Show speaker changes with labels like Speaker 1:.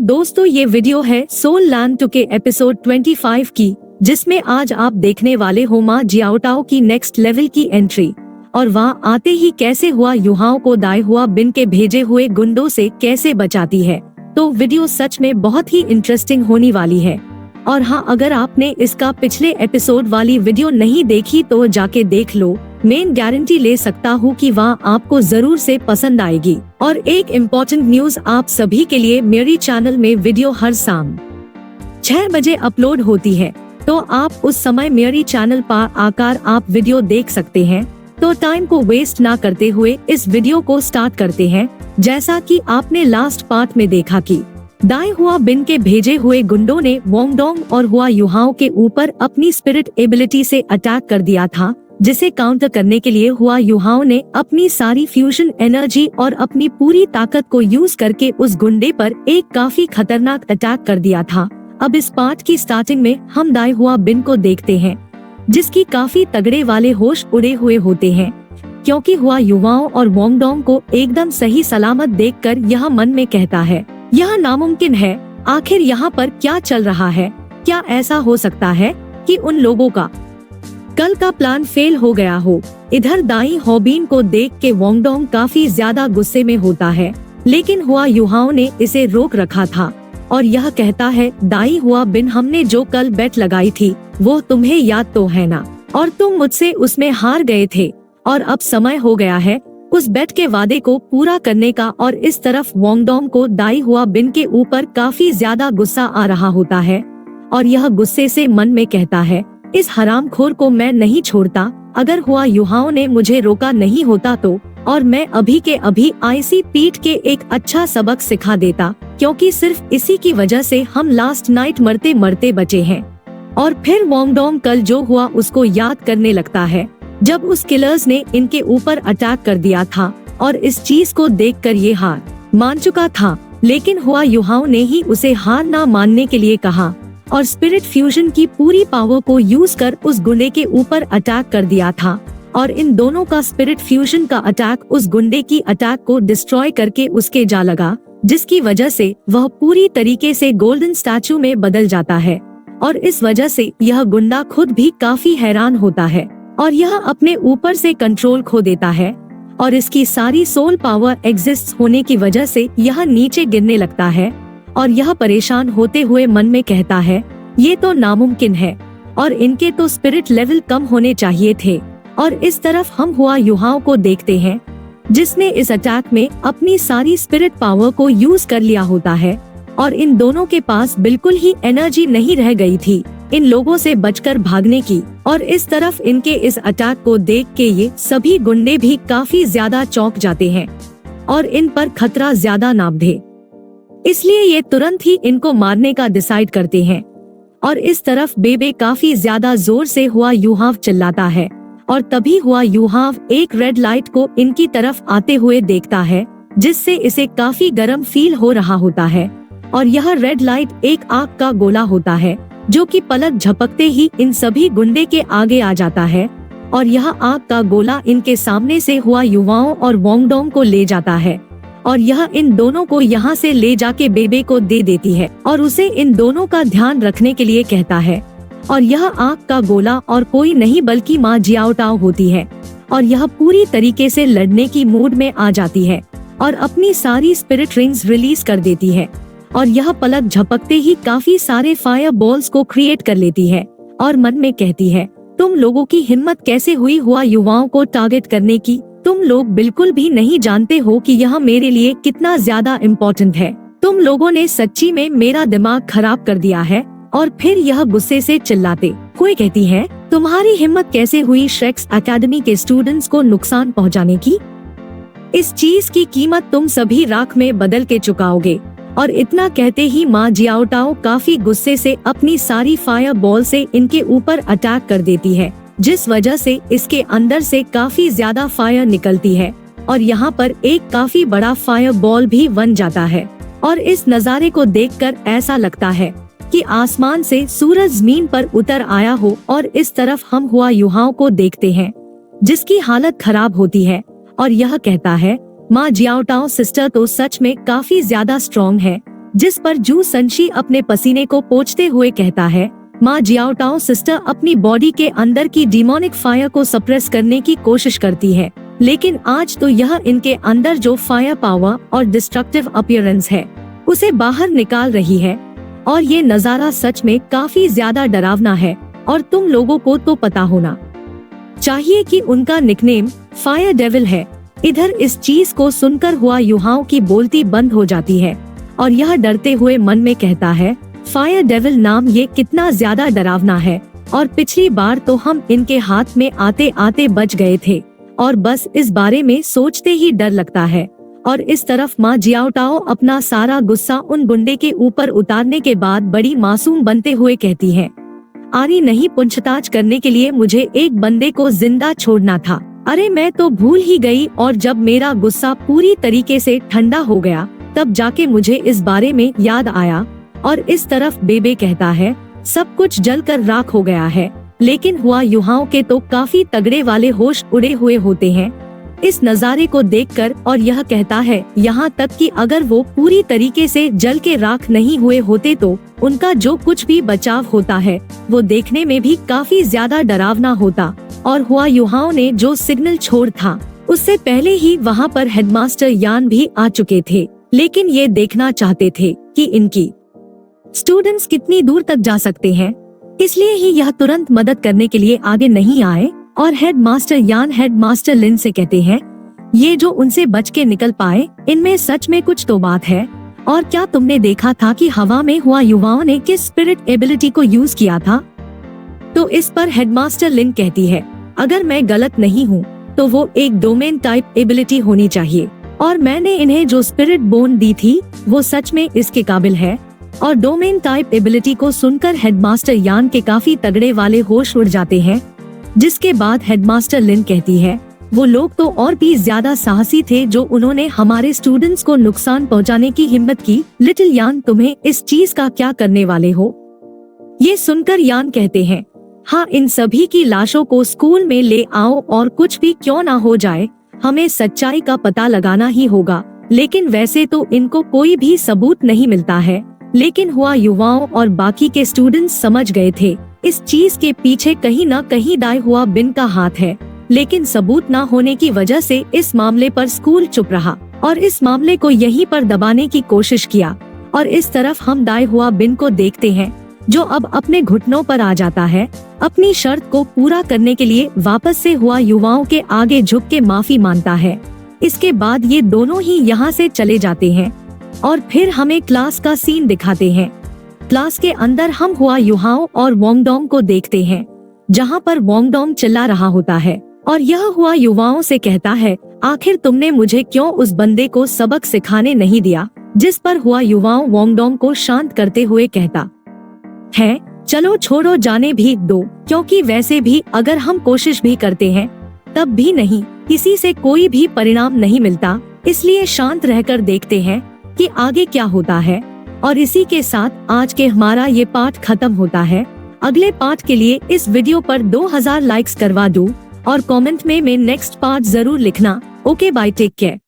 Speaker 1: दोस्तों ये वीडियो है सोल लैंड 2 के एपिसोड 25 की, जिसमें आज आप देखने वाले हो मा जियाओटाओ की नेक्स्ट लेवल की एंट्री और वहाँ आते ही कैसे हुआ युहाओं को दाई हुआ बिन के भेजे हुए गुंडों से कैसे बचाती है। तो वीडियो सच में बहुत ही इंटरेस्टिंग होने वाली है। और हाँ, अगर आपने इसका पिछले एपिसोड वाली वीडियो नहीं देखी तो जाके देख लो। मैं गारंटी ले सकता हूँ कि वहाँ आपको जरूर से पसंद आएगी। और एक इम्पोर्टेंट न्यूज आप सभी के लिए, मेरी चैनल में वीडियो हर शाम 6 बजे अपलोड होती है, तो आप उस समय मेरी चैनल पर आकर आप वीडियो देख सकते हैं। तो टाइम को वेस्ट ना करते हुए इस वीडियो को स्टार्ट करते हैं। जैसा कि आपने लास्ट पार्ट में देखा कि दाई हुआ बिन के भेजे हुए गुंडों ने वोंगडोंग और हुआ युहाओं के ऊपर अपनी स्पिरिट एबिलिटी से अटैक कर दिया था, जिसे काउंटर करने के लिए हुआ युहाओं ने अपनी सारी फ्यूजन एनर्जी और अपनी पूरी ताकत को यूज करके उस गुंडे पर एक काफी खतरनाक अटैक कर दिया था। अब इस पार्ट की स्टार्टिंग में हम दाई हुआ बिन को देखते हैं, जिसकी काफी तगड़े वाले होश उड़े हुए होते हैं, क्योंकि हुआ युवाओं और वोंगडोंग को एकदम सही सलामत देखकर यह मन में कहता है, यह नामुमकिन है। आखिर यहाँ पर क्या चल रहा है? क्या ऐसा हो सकता है कि उन लोगों का कल का प्लान फेल हो गया हो? इधर दाई होबिन को देख के वोंगडोंग काफी ज्यादा गुस्से में होता है, लेकिन हुआ युहाओं ने इसे रोक रखा था और यह कहता है, दाई हुआ बिन, हमने जो कल बेट लगाई थी वो तुम्हें याद तो है ना? और तुम मुझसे उसमें हार गए थे और अब समय हो गया है उस बेट के वादे को पूरा करने का। और इस तरफ वोंगडोंग को दाई हुआ बिन के ऊपर काफी ज्यादा गुस्सा आ रहा होता है और यह गुस्से से मन में कहता है, इस हरामखोर को मैं नहीं छोड़ता। अगर हुआ युहाओं ने मुझे रोका नहीं होता तो, और मैं अभी के अभी आईसी पीट के एक अच्छा सबक सिखा देता, क्योंकि सिर्फ इसी की वजह से हम लास्ट नाइट मरते मरते बचे हैं। और फिर वोंगडोंग कल जो हुआ उसको याद करने लगता है, जब उस किलर्स ने इनके ऊपर अटैक कर दिया था और इस चीज को देखकर ये हार मान चुका था, लेकिन हुआ युहाओं ने ही उसे हार ना मानने के लिए कहा और स्पिरिट फ्यूजन की पूरी पावर को यूज कर उस गुंडे के ऊपर अटैक कर दिया था। और इन दोनों का स्पिरिट फ्यूजन का अटैक उस गुंडे की अटैक को डिस्ट्रॉय करके उसके जा लगा, जिसकी वजह से वह पूरी तरीके से गोल्डन स्टैचू में बदल जाता है। और इस वजह से यह गुंडा खुद भी काफी हैरान होता है और यह अपने ऊपर से कंट्रोल खो देता है और इसकी सारी सोल पावर एग्जिस्ट होने की वजह से यह नीचे गिरने लगता है और यह परेशान होते हुए मन में कहता है, ये तो नामुमकिन है और इनके तो स्पिरिट लेवल कम होने चाहिए थे। और इस तरफ हम हुआ युहाओं को देखते हैं, जिसने इस अटैक में अपनी सारी स्पिरिट पावर को यूज कर लिया होता है और इन दोनों के पास बिल्कुल ही एनर्जी नहीं रह गई थी इन लोगों से बचकर भागने की। और इस तरफ इनके इस अटैक को देख के ये सभी गुंडे भी काफी ज्यादा चौंक जाते हैं और इन पर खतरा ज्यादा ना बढ़े, इसलिए ये तुरंत ही इनको मारने का डिसाइड करते हैं। और इस तरफ बेबे काफी ज्यादा जोर से हुआ युहाव चिल्लाता है और तभी हुआ युहाव एक रेड लाइट को इनकी तरफ आते हुए देखता है, जिससे इसे काफी गर्म फील हो रहा होता है। और यह रेड लाइट एक आग का गोला होता है, जो कि पलक झपकते ही इन सभी गुंडे के आगे आ जाता है और यह आग का गोला इनके सामने से हुआ युवाओं और वोंगडोंग को ले जाता है और यह इन दोनों को यहाँ से ले जाके बेबे को दे देती है और उसे इन दोनों का ध्यान रखने के लिए कहता है। और यह आग का गोला और कोई नहीं बल्कि मा जियाओटाओ होती है और यह पूरी तरीके से लड़ने की मूड में आ जाती है और अपनी सारी स्पिरिट रिंग्स रिलीज कर देती है और यह पलक झपकते ही काफी सारे फायर बॉल्स को क्रिएट कर लेती है और मन में कहती है, तुम लोगों की हिम्मत कैसे हुई हुआ युवाओं को टारगेट करने की? तुम लोग बिल्कुल भी नहीं जानते हो कि यह मेरे लिए कितना ज्यादा इम्पोर्टेंट है। तुम लोगों ने सच्ची में मेरा दिमाग खराब कर दिया है। और फिर यह गुस्से से चिल्लाते हुए कहती है, तुम्हारी हिम्मत कैसे हुई श्रेक्स एकेडमी के स्टूडेंट्स को नुकसान पहुँचाने की? इस चीज की कीमत तुम सभी राख में बदल के चुकाओगे। और इतना कहते ही मा जियाओटाओ काफी गुस्से से अपनी सारी फायर बॉल से इनके ऊपर अटैक कर देती है, जिस वजह से इसके अंदर से काफी ज्यादा फायर निकलती है और यहाँ पर एक काफी बड़ा फायर बॉल भी बन जाता है। और इस नज़ारे को देखकर ऐसा लगता है कि आसमान से सूरज जमीन पर उतर आया हो। और इस तरफ हम हुआ युहाओं को देखते हैं, जिसकी हालत खराब होती है और यह कहता है, माँ जियाओटाओ सिस्टर तो सच में काफी ज्यादा स्ट्रॉन्ग है, जिस पर जू संशी अपने पसीने को पोंछते हुए कहता है, माँ जियाओटाओ सिस्टर अपनी बॉडी के अंदर की डिमोनिक फायर को सप्रेस करने की कोशिश करती है, लेकिन आज तो यह इनके अंदर जो फायर पावर और डिस्ट्रक्टिव अपीयरेंस है उसे बाहर निकाल रही है। और ये नजारा सच में काफी ज्यादा डरावना है और तुम लोगों को तो पता होना चाहिए कि उनका निकनेम फायर डेविल है। इधर इस चीज को सुनकर हुआ युहाओं की बोलती बंद हो जाती है और यह डरते हुए मन में कहता है, फायर डेविल नाम ये कितना ज्यादा डरावना है, और पिछली बार तो हम इनके हाथ में आते आते बच गए थे और बस इस बारे में सोचते ही डर लगता है। और इस तरफ माँ जियाओटाओ अपना सारा गुस्सा उन गुंडे के ऊपर उतारने के बाद बड़ी मासूम बनते हुए कहती है, आरी नहीं, पूछताछ करने के लिए मुझे एक बंदे को जिंदा छोड़ना था। अरे मैं तो भूल ही गई, और जब मेरा गुस्सा पूरी तरीके से ठंडा हो गया तब जाके मुझे इस बारे में याद आया। और इस तरफ बेबे कहता है, सब कुछ जलकर राख हो गया है, लेकिन हुआ युहाओं के तो काफी तगड़े वाले होश उड़े हुए होते हैं इस नज़ारे को देखकर। और यह कहता है, यहाँ तक कि अगर वो पूरी तरीके से जल के राख नहीं हुए होते तो उनका जो कुछ भी बचाव होता है वो देखने में भी काफी ज्यादा डरावना होता। और हुआ युहाओं ने जो सिग्नल छोड़ था उससे पहले ही वहाँ पर हेडमास्टर यान भी आ चुके थे, लेकिन ये देखना चाहते थे कि इनकी स्टूडेंट्स कितनी दूर तक जा सकते हैं, इसलिए ही यह तुरंत मदद करने के लिए आगे नहीं आए। और हेडमास्टर यान हेडमास्टर लिन से कहते हैं, ये जो उनसे बच के निकल पाए इनमें सच में कुछ तो बात है। और क्या तुमने देखा था कि हवा में हुआ युवाओं ने किस स्पिरिट एबिलिटी को यूज किया था? तो इस पर हेडमास्टर लिन कहती है, अगर मैं गलत नहीं हूँ तो वो एक डोमेन टाइप एबिलिटी होनी चाहिए, और मैंने इन्हें जो स्पिरिट बोन दी थी वो सच में इसके काबिल है। और डोमेन टाइप एबिलिटी को सुनकर हेडमास्टर यान के काफी तगड़े वाले होश उड़ जाते हैं। जिसके बाद हेडमास्टर लिन कहती है, वो लोग तो और भी ज्यादा साहसी थे जो उन्होंने हमारे स्टूडेंट्स को नुकसान पहुंचाने की हिम्मत की। लिटिल यान, तुम्हें इस चीज का क्या करने वाले हो? ये सुनकर यान कहते हैं, हाँ, इन सभी की लाशों को स्कूल में ले आओ, और कुछ भी क्यों ना हो जाए हमें सच्चाई का पता लगाना ही होगा। लेकिन वैसे तो इनको कोई भी सबूत नहीं मिलता है, लेकिन हुआ युवाओं और बाकी के स्टूडेंट्स समझ गए थे इस चीज के पीछे कहीं न कहीं दाई हुआ बिन का हाथ है। लेकिन सबूत न होने की वजह से इस मामले पर स्कूल चुप रहा और इस मामले को यहीं पर दबाने की कोशिश किया। और इस तरफ हम दाई हुआ बिन को देखते हैं जो अब अपने घुटनों पर आ जाता है, अपनी शर्त को पूरा करने के लिए वापस से हुआ युवाओं के आगे झुक के माफी मांगता है। इसके बाद ये दोनों ही यहाँ से चले जाते हैं और फिर हमें क्लास का सीन दिखाते हैं। क्लास के अंदर हम हुआ युहाओं और वोंगडोंग को देखते हैं, जहाँ पर वोंगडोंग चिल्ला रहा होता है और यह हुआ युवाओं से कहता है, आखिर तुमने मुझे क्यों उस बंदे को सबक सिखाने नहीं दिया? जिस पर हुआ युवाओं वोंगडोंग को शांत करते हुए कहता है, चलो छोड़ो, जाने भी दो, क्योंकि वैसे भी अगर हम कोशिश भी करते हैं तब भी नहीं, किसी से कोई भी परिणाम नहीं मिलता, इसलिए शांत रहकर देखते हैं कि आगे क्या होता है। और इसी के साथ आज के हमारा ये पाठ खत्म होता है। अगले पाठ के लिए इस वीडियो पर 2000 लाइक्स करवा दूं और कमेंट में नेक्स्ट पार्ट जरूर लिखना। Okay, bye, take care.